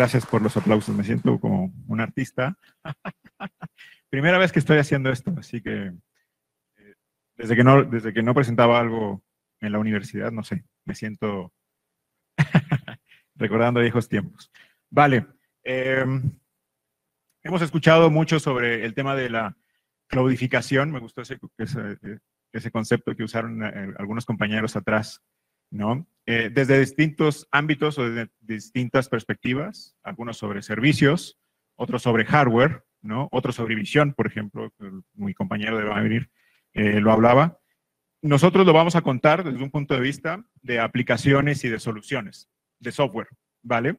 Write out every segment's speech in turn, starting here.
Gracias por los aplausos, me siento como un artista. Primera vez que estoy haciendo esto, así que desde que no presentaba algo en la universidad, no sé, me siento recordando viejos tiempos. Vale, hemos escuchado mucho sobre el tema de la cloudificación, me gustó ese concepto que usaron algunos compañeros atrás, ¿no? Desde distintos ámbitos o desde distintas perspectivas, algunos sobre servicios, otros sobre hardware, ¿no? Otros sobre visión, por ejemplo, mi compañero de Bavenir lo hablaba. Nosotros lo vamos a contar desde un punto de vista de aplicaciones y de soluciones, de software, ¿vale?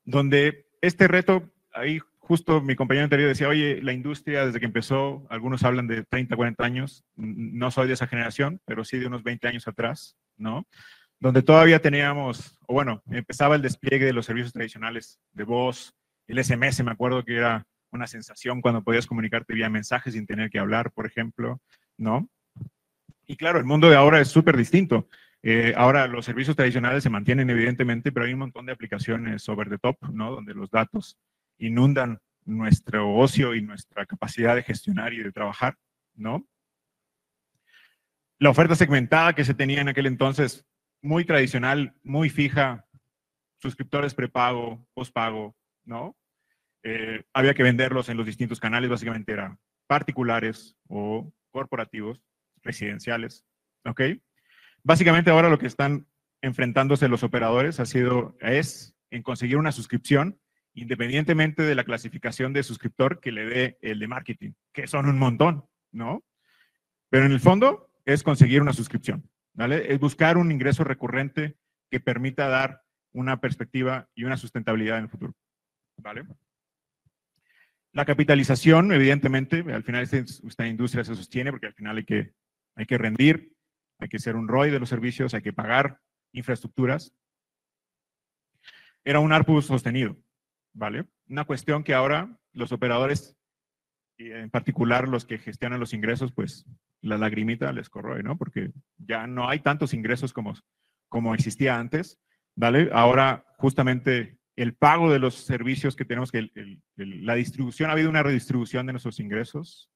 Donde este reto, ahí justo mi compañero anterior decía, oye, la industria desde que empezó, algunos hablan de 30, 40 años, no soy de esa generación, pero sí de unos 20 años atrás, ¿no? Donde todavía teníamos, o bueno, empezaba el despliegue de los servicios tradicionales de voz, el SMS, me acuerdo que era una sensación cuando podías comunicarte vía mensajes sin tener que hablar, por ejemplo, ¿no? Y claro, el mundo de ahora es súper distinto. Ahora los servicios tradicionales se mantienen evidentemente, pero hay un montón de aplicaciones over the top, ¿no? Donde los datos inundan nuestro ocio y nuestra capacidad de gestionar y de trabajar, ¿no? La oferta segmentada que se tenía en aquel entonces, muy tradicional, muy fija, suscriptores prepago, postpago, ¿no? Había que venderlos en los distintos canales, básicamente eran particulares o corporativos, residenciales, ¿ok? Básicamente ahora lo que están enfrentándose los operadores es en conseguir una suscripción independientemente de la clasificación de suscriptor que le dé el de marketing, que son un montón, ¿no? Pero en el fondo es conseguir una suscripción, ¿vale? Es buscar un ingreso recurrente que permita dar una perspectiva y una sustentabilidad en el futuro, ¿vale? La capitalización, evidentemente, al final esta industria se sostiene porque al final hay que rendir, hay que ser un ROI de los servicios, hay que pagar infraestructuras. Era un ARPU sostenido, ¿vale? Una cuestión que ahora los operadores, y en particular los que gestionan los ingresos, pues la lagrimita les corroe, ¿no? Porque ya no hay tantos ingresos como existía antes, ¿vale? Ahora justamente el pago de los servicios que tenemos, la distribución, ha habido una redistribución de nuestros ingresos.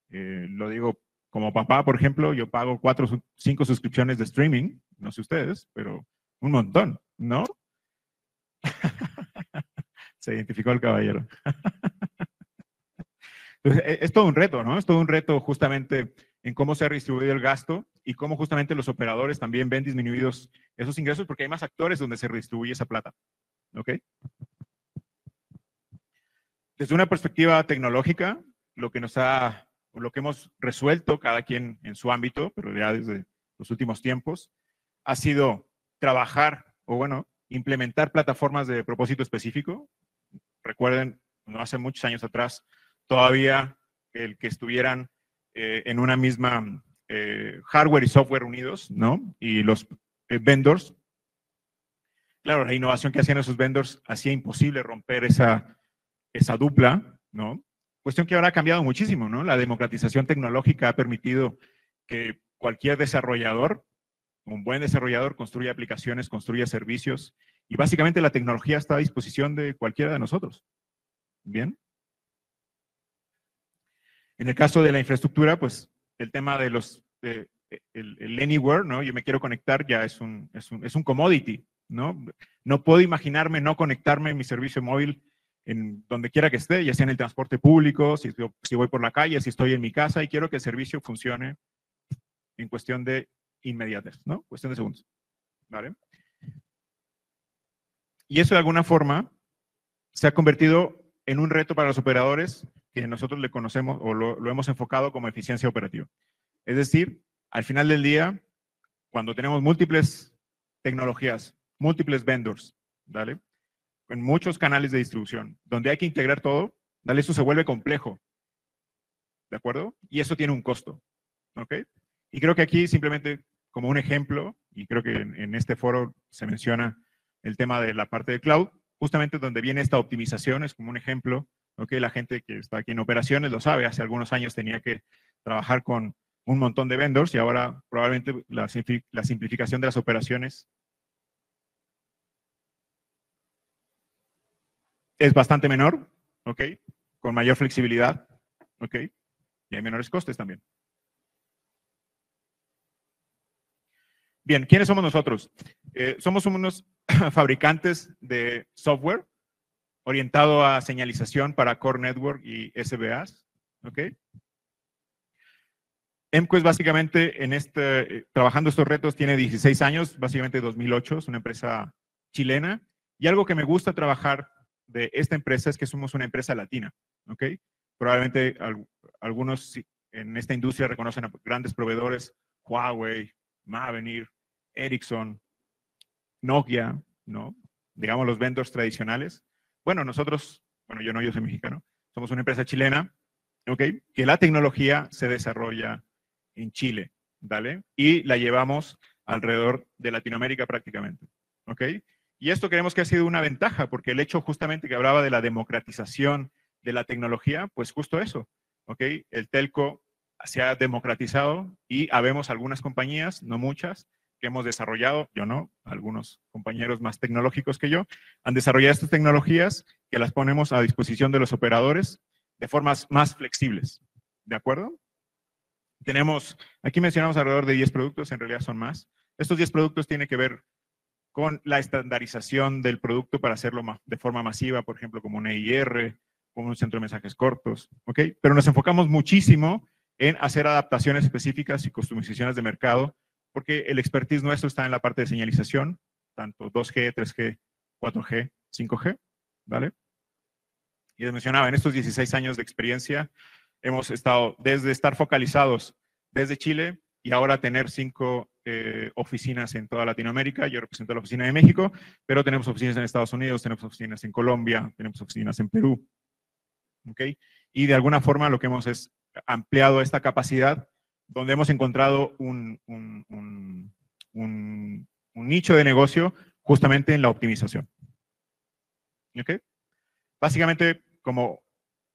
Lo digo como papá, por ejemplo, yo pago 4 o 5 suscripciones de streaming, no sé ustedes, pero un montón, ¿no? Se identificó el caballero. Entonces, es todo un reto, ¿no? Es todo un reto justamente en cómo se ha redistribuido el gasto y cómo justamente los operadores también ven disminuidos esos ingresos porque hay más actores donde se redistribuye esa plata, ¿ok? Desde una perspectiva tecnológica, lo que hemos resuelto cada quien en su ámbito, pero ya desde los últimos tiempos, ha sido trabajar o bueno, implementar plataformas de propósito específico. Recuerden, no hace muchos años atrás, todavía el que estuvieran en una misma hardware y software unidos, ¿no? Y los vendors, claro, la innovación que hacían esos vendors hacía imposible romper esa dupla, ¿no? Cuestión que ahora ha cambiado muchísimo, ¿no? La democratización tecnológica ha permitido que cualquier desarrollador, un buen desarrollador, construya aplicaciones, construya servicios, y básicamente la tecnología está a disposición de cualquiera de nosotros. ¿Bien? En el caso de la infraestructura, pues el tema de el anywhere, ¿no? Yo me quiero conectar, ya es un commodity, ¿no? No puedo imaginarme no conectarme en mi servicio móvil en donde quiera que esté, ya sea en el transporte público, si voy por la calle, si estoy en mi casa y quiero que el servicio funcione en cuestión de inmediatez, ¿no? Cuestión de segundos, ¿vale? Y eso de alguna forma se ha convertido en un reto para los operadores que nosotros le conocemos o lo hemos enfocado como eficiencia operativa. Es decir, al final del día, cuando tenemos múltiples tecnologías, múltiples vendors, ¿vale? En muchos canales de distribución, donde hay que integrar todo, ¿vale? Eso se vuelve complejo, ¿de acuerdo? Y eso tiene un costo, ¿ok? Y creo que aquí simplemente como un ejemplo, y creo que en este foro se menciona el tema de la parte de cloud, justamente donde viene esta optimización, es como un ejemplo, ¿ok? La gente que está aquí en operaciones lo sabe, hace algunos años tenía que trabajar con un montón de vendors y ahora probablemente la simplificación de las operaciones es bastante menor, ¿ok? Con mayor flexibilidad, ¿ok? Y hay menores costes también. Bien, ¿quiénes somos nosotros? Somos unos fabricantes de software orientado a señalización para Core Network y SBAs, ¿ok? EMCO básicamente trabajando estos retos tiene 16 años, básicamente 2008, es una empresa chilena. Y algo que me gusta trabajar de esta empresa es que somos una empresa latina, ¿ok? Probablemente algunos en esta industria reconocen a grandes proveedores, Huawei, Mavenir, Ericsson, Nokia, ¿no? Digamos los vendors tradicionales. Bueno, nosotros, bueno, yo soy mexicano, somos una empresa chilena, ¿ok? Que la tecnología se desarrolla en Chile, ¿vale? Y la llevamos alrededor de Latinoamérica prácticamente, ¿ok? Y esto creemos que ha sido una ventaja, porque el hecho justamente que hablaba de la democratización de la tecnología, pues justo eso, ¿ok? El telco se ha democratizado y habemos algunas compañías, no muchas, que hemos desarrollado, yo no, algunos compañeros más tecnológicos que yo, han desarrollado estas tecnologías que las ponemos a disposición de los operadores de formas más flexibles, ¿de acuerdo? Aquí mencionamos alrededor de 10 productos, en realidad son más. Estos 10 productos tienen que ver con la estandarización del producto para hacerlo de forma masiva, por ejemplo, como un EIR, como un centro de mensajes cortos, ¿ok? Pero nos enfocamos muchísimo en hacer adaptaciones específicas y customizaciones de mercado, porque el expertise nuestro está en la parte de señalización, tanto 2G, 3G, 4G, 5G, ¿vale? Y les mencionaba, en estos 16 años de experiencia, hemos estado desde estar focalizados desde Chile y ahora tener 5 oficinas en toda Latinoamérica. Yo represento la oficina de México, pero tenemos oficinas en Estados Unidos, tenemos oficinas en Colombia, tenemos oficinas en Perú. ¿Ok? Y de alguna forma lo que hemos es ampliado esta capacidad donde hemos encontrado un nicho de negocio justamente en la optimización. ¿Ok? Básicamente, como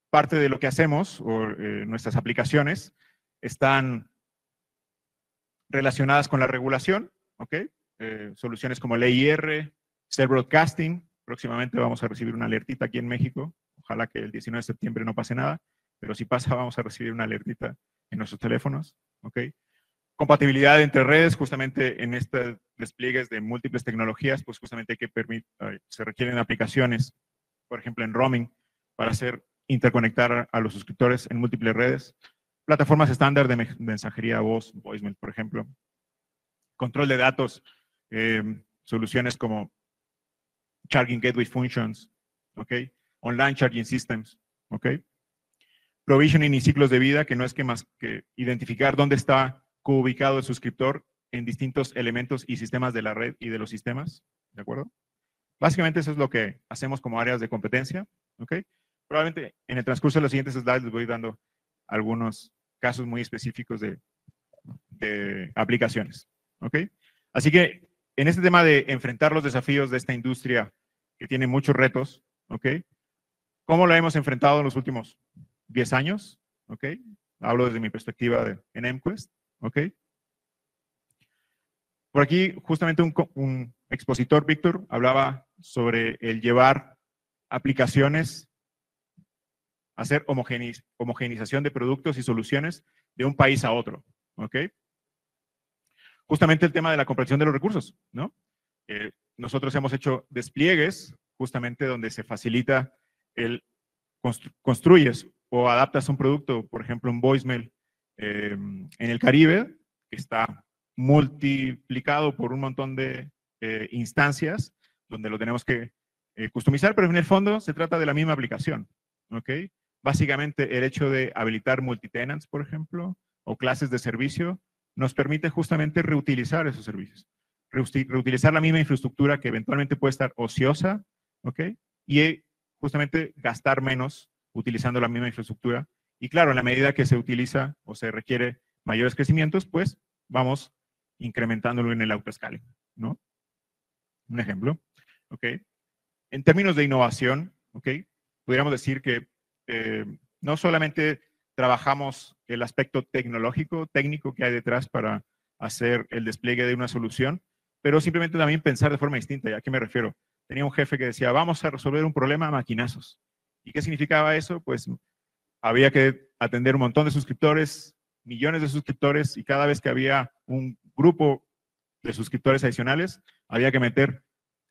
parte de lo que hacemos, o nuestras aplicaciones, están relacionadas con la regulación, ¿ok? Soluciones como el EIR, Cell Broadcasting, próximamente vamos a recibir una alertita aquí en México, ojalá que el 19 de septiembre no pase nada, pero si pasa vamos a recibir una alertita en nuestros teléfonos, ¿ok? Compatibilidad entre redes, justamente en estos despliegues de múltiples tecnologías, pues justamente se requieren aplicaciones, por ejemplo en roaming, para interconectar a los suscriptores en múltiples redes. Plataformas estándar de mensajería voz, voicemail, por ejemplo. Control de datos, soluciones como Charging Gateway Functions, ¿ok? Online Charging Systems, ¿ok? Provisioning y ciclos de vida, que no es que más que identificar dónde está ubicado el suscriptor en distintos elementos y sistemas de la red y de los sistemas, ¿de acuerdo? Básicamente eso es lo que hacemos como áreas de competencia, ¿ok? Probablemente en el transcurso de los siguientes slides les voy dando algunos casos muy específicos de aplicaciones, ¿ok? Así que en este tema de enfrentar los desafíos de esta industria que tiene muchos retos, ¿ok? ¿Cómo lo hemos enfrentado en los últimos 10 años? ¿Ok? Hablo desde mi perspectiva en EmQuest, ¿ok? Por aquí, justamente un expositor, Víctor, hablaba sobre el llevar aplicaciones, hacer homogeneización de productos y soluciones de un país a otro, ¿ok? Justamente el tema de la comprensión de los recursos, ¿no? Nosotros hemos hecho despliegues justamente donde se facilita construyes o adaptas un producto, por ejemplo, un voicemail en el Caribe, que está multiplicado por un montón de instancias, donde lo tenemos que customizar, pero en el fondo se trata de la misma aplicación, ¿ok? Básicamente el hecho de habilitar multitenants, por ejemplo, o clases de servicio, nos permite justamente reutilizar esos servicios. Reutilizar la misma infraestructura que eventualmente puede estar ociosa, ¿ok? Y justamente gastar menos utilizando la misma infraestructura. Y claro, en la medida que se utiliza o se requiere mayores crecimientos, pues vamos incrementándolo en el autoscaling, ¿no? Un ejemplo, ¿ok? En términos de innovación, ¿ok? Podríamos decir que no solamente trabajamos el aspecto tecnológico, técnico que hay detrás para hacer el despliegue de una solución, pero simplemente también pensar de forma distinta. ¿Y a qué me refiero? tenía un jefe que decía, vamos a resolver un problema a maquinazos. ¿Y qué significaba eso? Pues había que atender un montón de suscriptores, millones de suscriptores, y cada vez que había un grupo de suscriptores adicionales, había que meter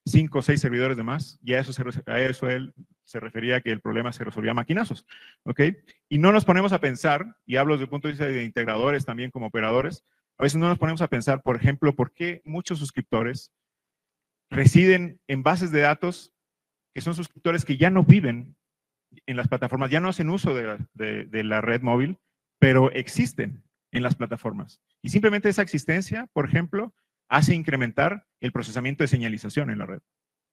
5 o 6 servidores de más, y a eso él se refería que el problema se resolvía a maquinazos, ¿ok? Y no nos ponemos a pensar, y hablo desde el punto de vista de integradores también como operadores, a veces no nos ponemos a pensar, por ejemplo, por qué muchos suscriptores residen en bases de datos que son suscriptores que ya no viven en las plataformas, ya no hacen uso de la red móvil, pero existen en las plataformas. Y simplemente esa existencia, por ejemplo, hace incrementar el procesamiento de señalización en la red.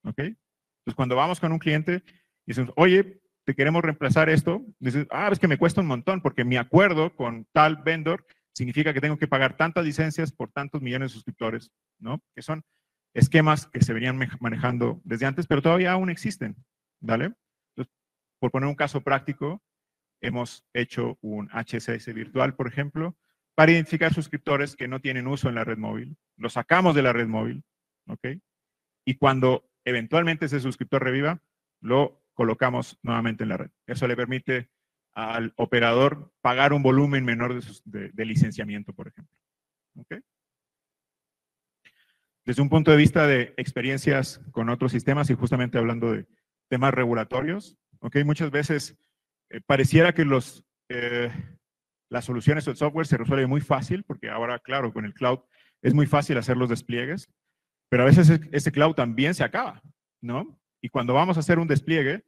¿Ok? Entonces, cuando vamos con un cliente y decimos, oye, te queremos reemplazar esto, dices, es que me cuesta un montón porque mi acuerdo con tal vendor significa que tengo que pagar tantas licencias por tantos millones de suscriptores, ¿no? Que son esquemas que se venían manejando desde antes, pero todavía aún existen, ¿vale? Entonces, por poner un caso práctico, hemos hecho un HSS virtual, por ejemplo, para identificar suscriptores que no tienen uso en la red móvil. Los sacamos de la red móvil, ¿ok? Y cuando eventualmente ese suscriptor reviva, lo colocamos nuevamente en la red. Eso le permite al operador pagar un volumen menor de licenciamiento, por ejemplo. ¿Ok? Desde un punto de vista de experiencias con otros sistemas y justamente hablando de temas regulatorios, ¿ok? Muchas veces pareciera que las soluciones o el software se resuelve muy fácil, porque ahora, claro, con el cloud es muy fácil hacer los despliegues, pero a veces ese cloud también se acaba, ¿no? Y cuando vamos a hacer un despliegue,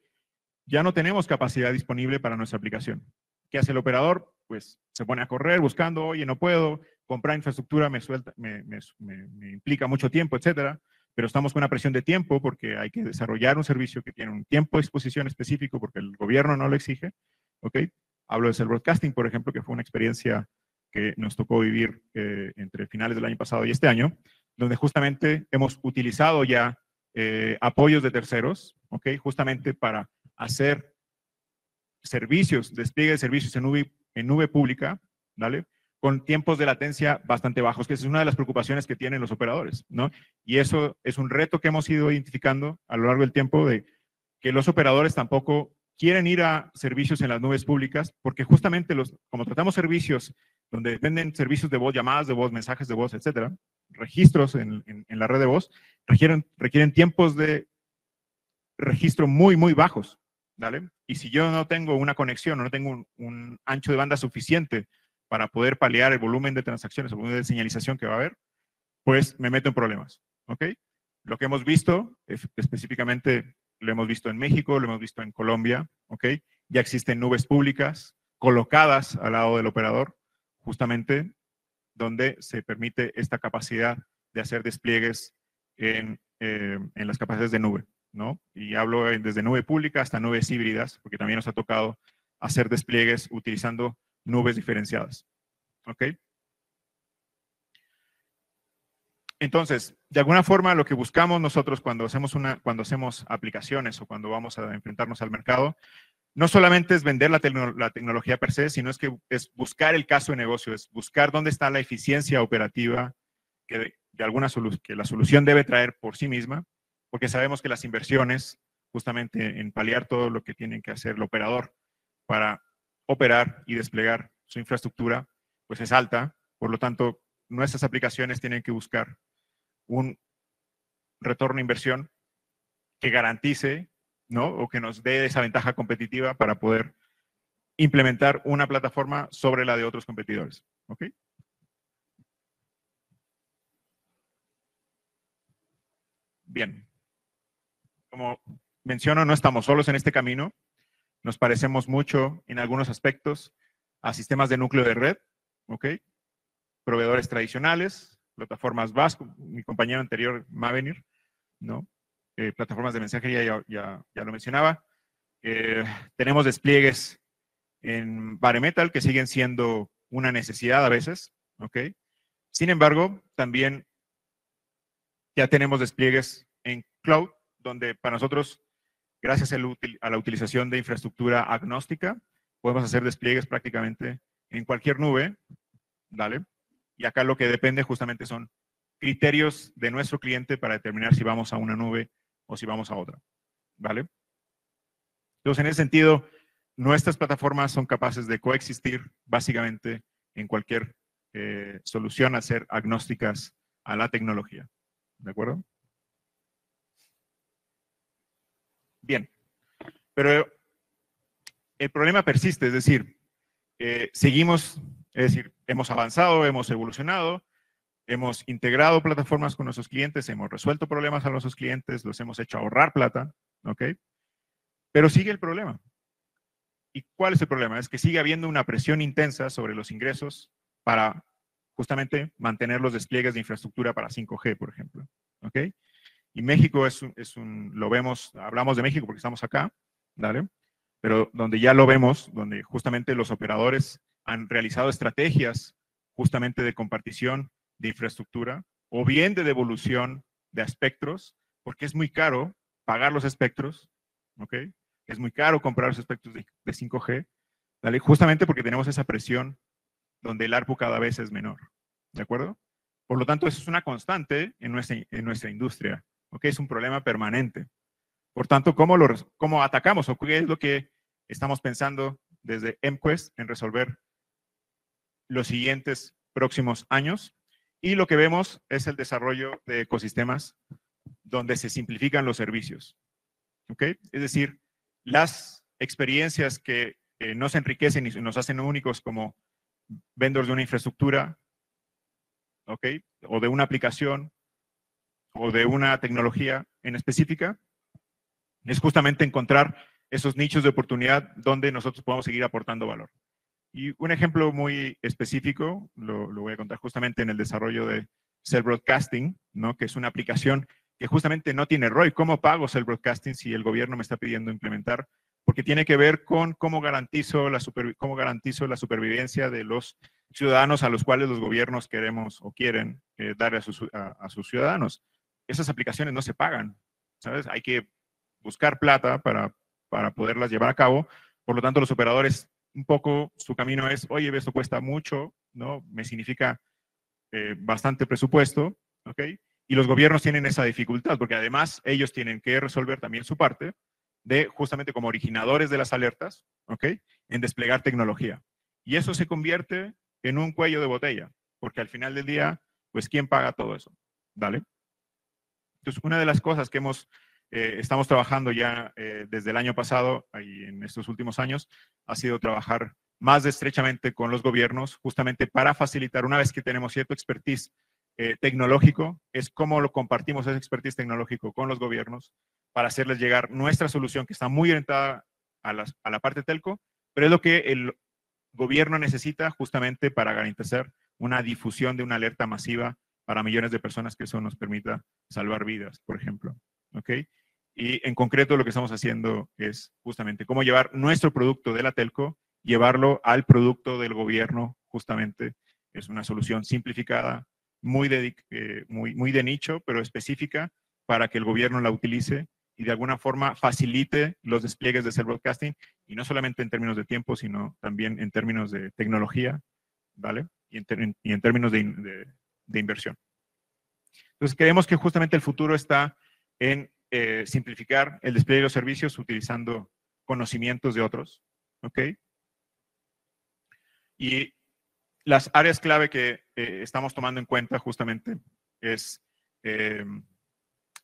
ya no tenemos capacidad disponible para nuestra aplicación. ¿Qué hace el operador? Pues se pone a correr buscando, oye, no puedo, comprar infraestructura me implica mucho tiempo, etcétera, pero estamos con una presión de tiempo porque hay que desarrollar un servicio que tiene un tiempo de exposición específico porque el gobierno no lo exige, ¿ok? Hablo de Cell Broadcasting, por ejemplo, que fue una experiencia que nos tocó vivir entre finales del año pasado y este año, donde justamente hemos utilizado ya apoyos de terceros, ¿ok? Justamente para hacer servicios, despliegue de servicios en nube pública, ¿vale? Con tiempos de latencia bastante bajos, que esa es una de las preocupaciones que tienen los operadores, ¿no? Y eso es un reto que hemos ido identificando a lo largo del tiempo de que los operadores tampoco quieren ir a servicios en las nubes públicas, porque justamente como tratamos servicios donde dependen servicios de voz, llamadas de voz, mensajes de voz, etcétera, registros en la red de voz, requieren tiempos de registro muy, muy bajos, ¿vale? Y si yo no tengo una conexión o no tengo un ancho de banda suficiente para poder paliar el volumen de transacciones, el volumen de señalización que va a haber, pues me meto en problemas, ¿ok? Lo que hemos visto, específicamente lo hemos visto en México, lo hemos visto en Colombia, ¿ok? Ya existen nubes públicas colocadas al lado del operador, justamente donde se permite esta capacidad de hacer despliegues en las capacidades de nube, ¿no? Y hablo desde nube pública hasta nubes híbridas, porque también nos ha tocado hacer despliegues utilizando nubes diferenciadas, ¿ok? Entonces, de alguna forma, lo que buscamos nosotros cuando hacemos aplicaciones o cuando vamos a enfrentarnos al mercado, no solamente es vender la tecnología per se, sino es buscar el caso de negocio, es buscar dónde está la eficiencia operativa que que la solución debe traer por sí misma, porque sabemos que las inversiones, justamente en paliar todo lo que tiene que hacer el operador para operar y desplegar su infraestructura, pues es alta. Por lo tanto, nuestras aplicaciones tienen que buscar un retorno de inversión que garantice, ¿no? O que nos dé esa ventaja competitiva para poder implementar una plataforma sobre la de otros competidores. ¿Ok? Bien. Como menciono, no estamos solos en este camino. Nos parecemos mucho en algunos aspectos a sistemas de núcleo de red, ¿ok? Proveedores tradicionales, plataformas VAS, mi compañero anterior, Mavenir, ¿no? Plataformas de mensajería, ya lo mencionaba. Tenemos despliegues en Bare Metal que siguen siendo una necesidad a veces, ¿ok? Sin embargo, también ya tenemos despliegues en cloud, donde para nosotros, gracias a la utilización de infraestructura agnóstica, podemos hacer despliegues prácticamente en cualquier nube, ¿vale? Y acá lo que depende justamente son criterios de nuestro cliente para determinar si vamos a una nube o si vamos a otra, ¿vale? Entonces, en ese sentido, nuestras plataformas son capaces de coexistir básicamente en cualquier solución, a ser agnósticas a la tecnología, ¿de acuerdo? Bien, pero el problema persiste, es decir, seguimos, es decir, hemos avanzado, hemos evolucionado, hemos integrado plataformas con nuestros clientes, hemos resuelto problemas a nuestros clientes, los hemos hecho ahorrar plata, ¿ok? Pero sigue el problema. ¿Y cuál es el problema? Es que sigue habiendo una presión intensa sobre los ingresos para justamente mantener los despliegues de infraestructura para 5G, por ejemplo, ¿ok? Y México lo vemos, hablamos de México porque estamos acá, ¿vale? Pero donde ya lo vemos, donde justamente los operadores han realizado estrategias justamente de compartición de infraestructura o bien de devolución de espectros, porque es muy caro pagar los espectros, ¿ok? Es muy caro comprar los espectros de 5G, ¿vale? Justamente porque tenemos esa presión donde el ARPU cada vez es menor, ¿de acuerdo? Por lo tanto, eso es una constante en nuestra industria, ¿ok? Es un problema permanente. Por tanto, ¿cómo atacamos o qué es lo que estamos pensando desde MQuest en resolver los siguientes próximos años? Y lo que vemos es el desarrollo de ecosistemas donde se simplifican los servicios, ¿ok? Es decir, las experiencias que nos enriquecen y nos hacen únicos como vendors de una infraestructura, ¿ok? O de una aplicación o de una tecnología en específica, es justamente encontrar esos nichos de oportunidad donde nosotros podemos seguir aportando valor. Y un ejemplo muy específico, lo voy a contar justamente en el desarrollo de Cell Broadcasting, ¿no? Que es una aplicación que justamente no tiene ROI. ¿Cómo pago Cell Broadcasting si el gobierno me está pidiendo implementar? Porque tiene que ver con cómo garantizo la supervivencia de los ciudadanos a los cuales los gobiernos queremos o quieren darle a sus ciudadanos. Esas aplicaciones no se pagan, ¿sabes? Hay que buscar plata para poderlas llevar a cabo. Por lo tanto, los operadores, un poco su camino es, oye, esto cuesta mucho, ¿no? Me significa bastante presupuesto, ¿ok? Y los gobiernos tienen esa dificultad, porque además ellos tienen que resolver también su parte de, justamente como originadores de las alertas, ¿ok? En desplegar tecnología. Y eso se convierte en un cuello de botella, porque al final del día, pues, ¿quién paga todo eso? ¿Vale? Entonces, una de las cosas que estamos trabajando ya desde el año pasado y en estos últimos años ha sido trabajar más estrechamente con los gobiernos justamente para facilitar, una vez que tenemos cierto expertise tecnológico, es cómo lo compartimos ese expertise tecnológico con los gobiernos para hacerles llegar nuestra solución que está muy orientada a la parte telco, pero es lo que el gobierno necesita justamente para garantizar una difusión de una alerta masiva para millones de personas, que eso nos permita salvar vidas, por ejemplo. ¿Ok? Y en concreto lo que estamos haciendo es justamente cómo llevar nuestro producto de la telco, llevarlo al producto del gobierno, justamente. Es una solución simplificada, muy de nicho, pero específica para que el gobierno la utilice y de alguna forma facilite los despliegues de Cell Broadcasting, y no solamente en términos de tiempo, sino también en términos de tecnología, ¿vale? Y en términos de inversión. Entonces, creemos que justamente el futuro está en simplificar el despliegue de los servicios utilizando conocimientos de otros, ¿ok? Y las áreas clave que estamos tomando en cuenta justamente es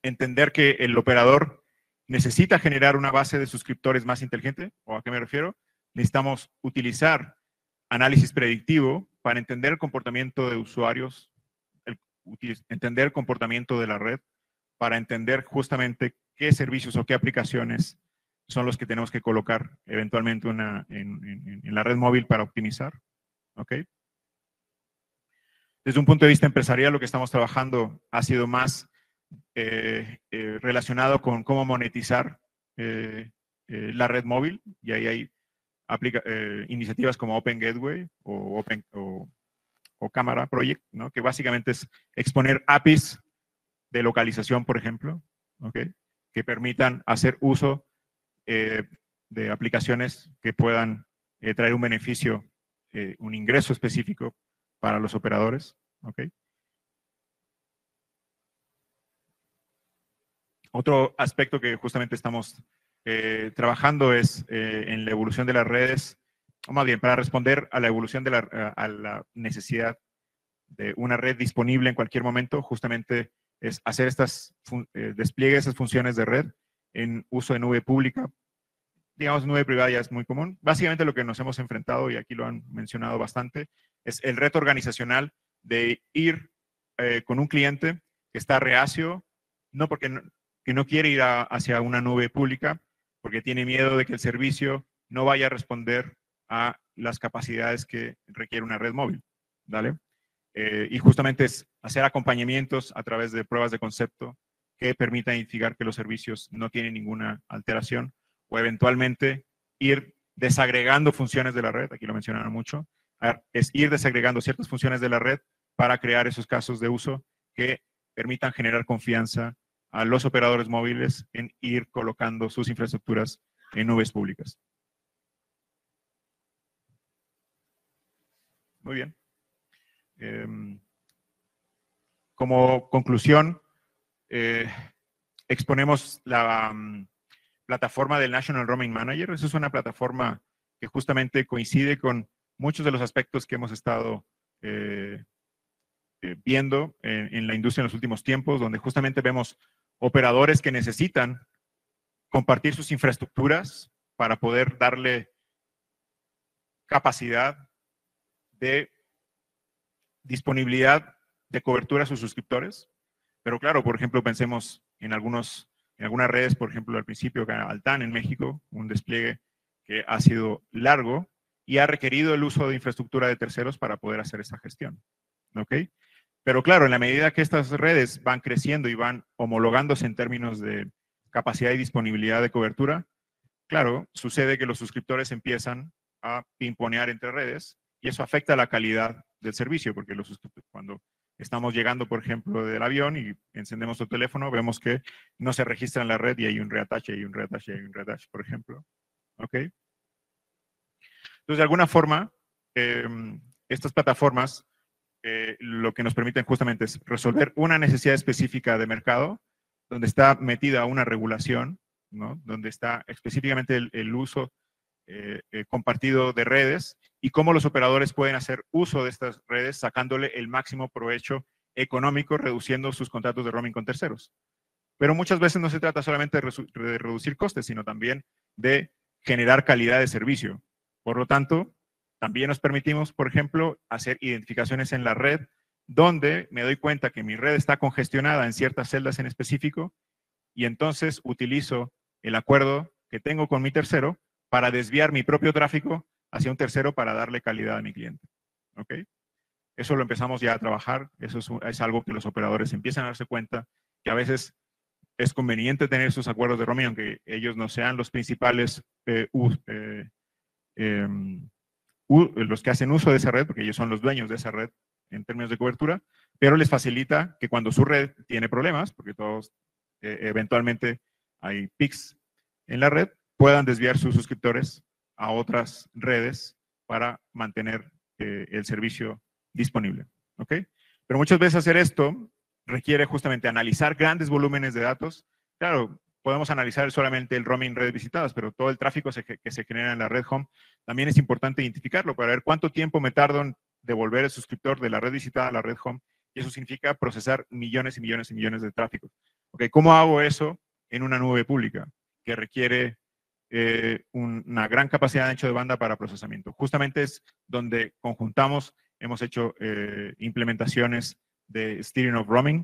entender que el operador necesita generar una base de suscriptores más inteligente. ¿O a qué me refiero? Necesitamos utilizar análisis predictivo para entender el comportamiento de usuarios, entender el comportamiento de la red, para entender justamente qué servicios o qué aplicaciones son los que tenemos que colocar eventualmente en la red móvil para optimizar. ¿Ok? Desde un punto de vista empresarial, lo que estamos trabajando ha sido más relacionado con cómo monetizar la red móvil, y ahí hay iniciativas como Open Gateway o Cámara Project, ¿no? Que básicamente es exponer APIs de localización, por ejemplo, ¿okay? Que permitan hacer uso de aplicaciones que puedan traer un beneficio, un ingreso específico para los operadores. ¿Okay? Otro aspecto que justamente estamos trabajando es en la evolución de las redes, o más bien para responder a la evolución de a la necesidad de una red disponible en cualquier momento, justamente es hacer despliegue esas funciones de red en uso de nube pública. Digamos, nube privada ya es muy común. Básicamente lo que nos hemos enfrentado, y aquí lo han mencionado bastante, es el reto organizacional de ir con un cliente que está reacio, no porque que no quiere ir hacia una nube pública, porque tiene miedo de que el servicio no vaya a responder a las capacidades que requiere una red móvil. ¿Vale? Y justamente es hacer acompañamientos a través de pruebas de concepto que permitan identificar que los servicios no tienen ninguna alteración o eventualmente ir desagregando funciones de la red, aquí lo mencionaron mucho, es ir desagregando ciertas funciones de la red para crear esos casos de uso que permitan generar confianza a los operadores móviles en ir colocando sus infraestructuras en nubes públicas. Muy bien. Como conclusión, exponemos la plataforma del National Roaming Manager. Esa es una plataforma que justamente coincide con muchos de los aspectos que hemos estado viendo en la industria en los últimos tiempos, donde justamente vemos operadores que necesitan compartir sus infraestructuras para poder darle capacidad de disponibilidad de cobertura a sus suscriptores. Pero claro, por ejemplo, pensemos en algunas redes, por ejemplo, al principio, Altán en México, un despliegue que ha sido largo y ha requerido el uso de infraestructura de terceros para poder hacer esta gestión. ¿Ok? Pero claro, en la medida que estas redes van creciendo y van homologándose en términos de capacidad y disponibilidad de cobertura, claro, sucede que los suscriptores empiezan a pimponear entre redes y eso afecta la calidad del servicio, porque cuando estamos llegando, por ejemplo, del avión y encendemos el teléfono, vemos que no se registra en la red y hay un reattache, hay un reattache, hay un reattache, por ejemplo. ¿Ok? Entonces, de alguna forma, estas plataformas lo que nos permiten justamente es resolver una necesidad específica de mercado, donde está metida una regulación, ¿no? Donde está específicamente el uso compartido de redes y cómo los operadores pueden hacer uso de estas redes sacándole el máximo provecho económico, reduciendo sus contratos de roaming con terceros. Pero muchas veces no se trata solamente de reducir costes, sino también de generar calidad de servicio. Por lo tanto, también nos permitimos, por ejemplo, hacer identificaciones en la red donde me doy cuenta que mi red está congestionada en ciertas celdas en específico y entonces utilizo el acuerdo que tengo con mi tercero para desviar mi propio tráfico hacia un tercero para darle calidad a mi cliente. ¿Ok? Eso lo empezamos ya a trabajar, eso es algo que los operadores empiezan a darse cuenta, que a veces es conveniente tener esos acuerdos de roaming, aunque ellos no sean los principales los que hacen uso de esa red, porque ellos son los dueños de esa red en términos de cobertura, pero les facilita que cuando su red tiene problemas, porque todos eventualmente hay pics en la red, puedan desviar sus suscriptores a otras redes para mantener el servicio disponible. ¿Ok? Pero muchas veces hacer esto requiere justamente analizar grandes volúmenes de datos. Claro, podemos analizar solamente el roaming redes visitadas, pero todo el tráfico que se genera en la red home, también es importante identificarlo para ver cuánto tiempo me tardo en devolver el suscriptor de la red visitada a la red home, y eso significa procesar millones y millones y millones de tráfico. ¿Ok? ¿Cómo hago eso en una nube pública que requiere una gran capacidad de ancho de banda para procesamiento? Justamente es donde conjuntamos, hemos hecho implementaciones de steering of roaming,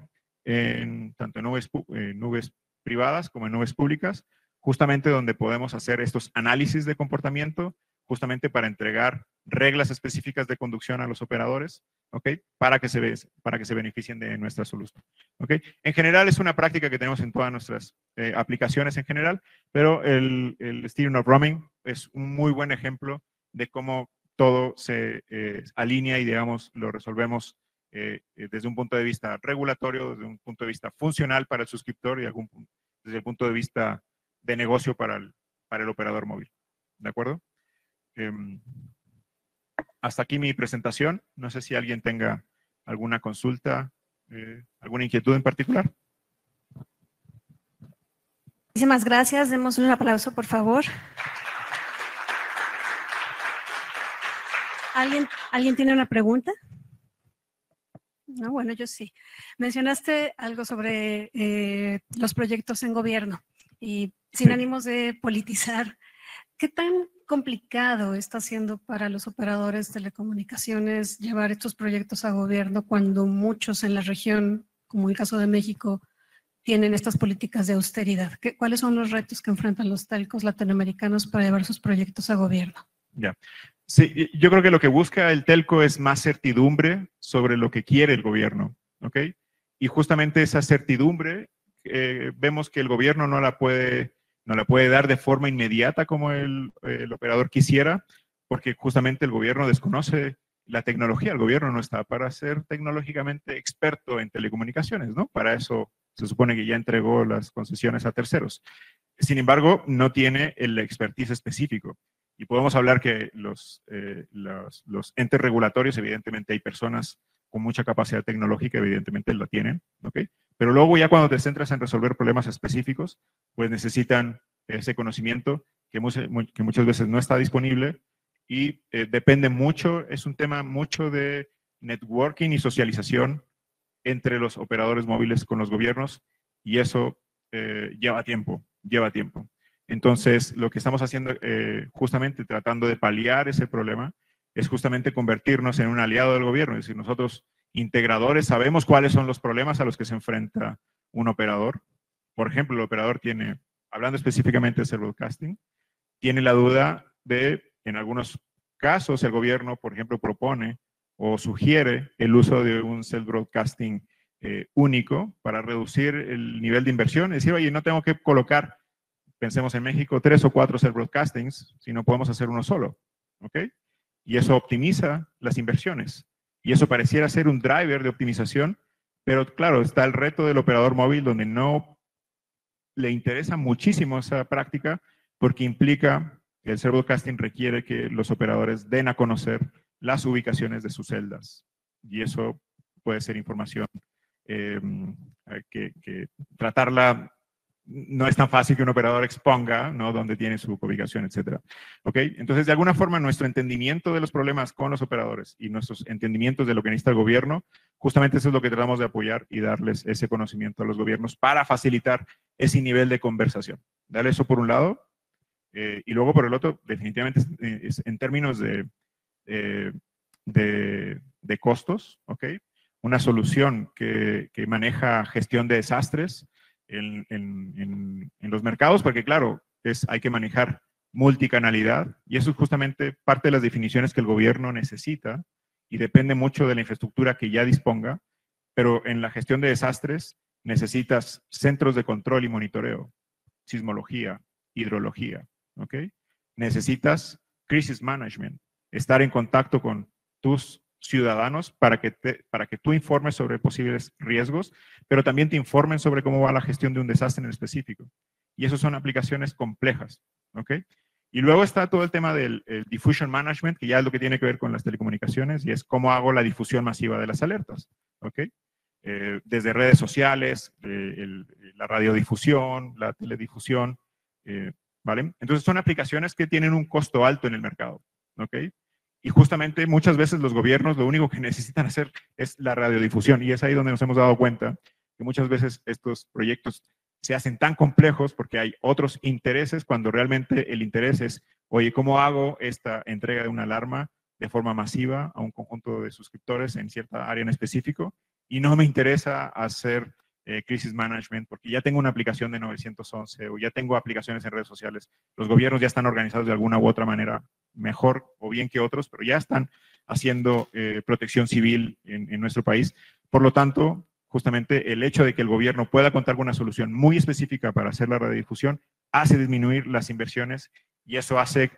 tanto en nubes privadas como en nubes públicas, justamente donde podemos hacer estos análisis de comportamiento, justamente para entregar reglas específicas de conducción a los operadores, ¿ok? Para que se beneficien de nuestra solución, ¿ok? En general es una práctica que tenemos en todas nuestras aplicaciones en general, pero el steering of roaming es un muy buen ejemplo de cómo todo se alinea y, digamos, lo resolvemos desde un punto de vista regulatorio, desde un punto de vista funcional para el suscriptor y desde el punto de vista de negocio para el operador móvil. ¿De acuerdo? Hasta aquí mi presentación. No sé si alguien tenga alguna consulta, alguna inquietud en particular. Muchísimas gracias. Demos un aplauso, por favor. ¿Alguien tiene una pregunta? No, bueno, yo sí. Mencionaste algo sobre los proyectos en gobierno y sin ánimos de politizar, ¿qué tan complicado está siendo para los operadores de telecomunicaciones llevar estos proyectos a gobierno cuando muchos en la región, como el caso de México, tienen estas políticas de austeridad? ¿Cuáles son los retos que enfrentan los telcos latinoamericanos para llevar sus proyectos a gobierno? Ya. Sí, yo creo que lo que busca el telco es más certidumbre sobre lo que quiere el gobierno, ¿ok? Y justamente esa certidumbre, vemos que el gobierno no la puede dar de forma inmediata como el operador quisiera, porque justamente el gobierno desconoce la tecnología. El gobierno no está para ser tecnológicamente experto en telecomunicaciones, ¿no? Para eso se supone que ya entregó las concesiones a terceros. Sin embargo, no tiene el expertise específico. Y podemos hablar que los entes regulatorios, evidentemente hay personas con mucha capacidad tecnológica, evidentemente la tienen, ¿ok? Pero luego ya cuando te centras en resolver problemas específicos, pues necesitan ese conocimiento que muchas veces no está disponible y depende mucho, es un tema mucho de networking y socialización entre los operadores móviles con los gobiernos y eso lleva tiempo. Entonces, lo que estamos haciendo, justamente tratando de paliar ese problema, es justamente convertirnos en un aliado del gobierno. Es decir, nosotros, integradores, sabemos cuáles son los problemas a los que se enfrenta un operador. Por ejemplo, el operador tiene, hablando específicamente de Cell Broadcasting, tiene la duda de, en algunos casos, el gobierno, por ejemplo, propone o sugiere el uso de un Cell Broadcasting único para reducir el nivel de inversión. Es decir, oye, no tengo que colocar, pensemos en México, 3 o 4 Cell Broadcastings, si no podemos hacer uno solo, ¿ok? Y eso optimiza las inversiones. Y eso pareciera ser un driver de optimización, pero claro, está el reto del operador móvil donde no le interesa muchísimo esa práctica porque implica que el Cell Broadcasting requiere que los operadores den a conocer las ubicaciones de sus celdas. Y eso puede ser información que tratarla no es tan fácil que un operador exponga, ¿no?, dónde tiene su ubicación, etcétera. ¿Ok? Entonces, de alguna forma, nuestro entendimiento de los problemas con los operadores y nuestros entendimientos de lo que necesita el gobierno, justamente eso es lo que tratamos de apoyar y darles ese conocimiento a los gobiernos para facilitar ese nivel de conversación. Darle eso por un lado, y luego por el otro, definitivamente, en términos de costos, ¿ok? Una solución que maneja gestión de desastres en los mercados, porque claro, hay que manejar multicanalidad y eso es justamente parte de las definiciones que el gobierno necesita y depende mucho de la infraestructura que ya disponga, pero en la gestión de desastres necesitas centros de control y monitoreo, sismología, hidrología, ¿ok? Necesitas crisis management, estar en contacto con tus ciudadanos para que tú informes sobre posibles riesgos, pero también te informen sobre cómo va la gestión de un desastre en específico. Y eso son aplicaciones complejas, ¿ok? Y luego está todo el tema del diffusion management, que ya es lo que tiene que ver con las telecomunicaciones, y es cómo hago la difusión masiva de las alertas, ¿ok? Desde redes sociales, la radiodifusión, la teledifusión, ¿vale? Entonces son aplicaciones que tienen un costo alto en el mercado, ¿ok? Y justamente muchas veces los gobiernos lo único que necesitan hacer es la radiodifusión. Y es ahí donde nos hemos dado cuenta que muchas veces estos proyectos se hacen tan complejos porque hay otros intereses cuando realmente el interés es, oye, ¿cómo hago esta entrega de una alarma de forma masiva a un conjunto de suscriptores en cierta área en específico? Y no me interesa hacer crisis management porque ya tengo una aplicación de 911 o ya tengo aplicaciones en redes sociales. Los gobiernos ya están organizados de alguna u otra manera mejor o bien que otros, pero ya están haciendo protección civil en nuestro país. Por lo tanto, justamente el hecho de que el gobierno pueda contar con una solución muy específica para hacer la radiodifusión hace disminuir las inversiones y eso hace,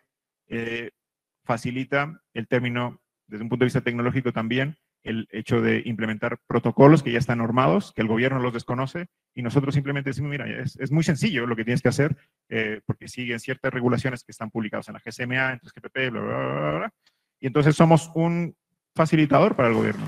facilita el término, desde un punto de vista tecnológico también, el hecho de implementar protocolos que ya están normados, que el gobierno los desconoce, y nosotros simplemente decimos, mira, es muy sencillo lo que tienes que hacer, porque siguen ciertas regulaciones que están publicadas en la GSMA, en 3GPP, bla, bla, bla, bla, y entonces somos un facilitador para el gobierno.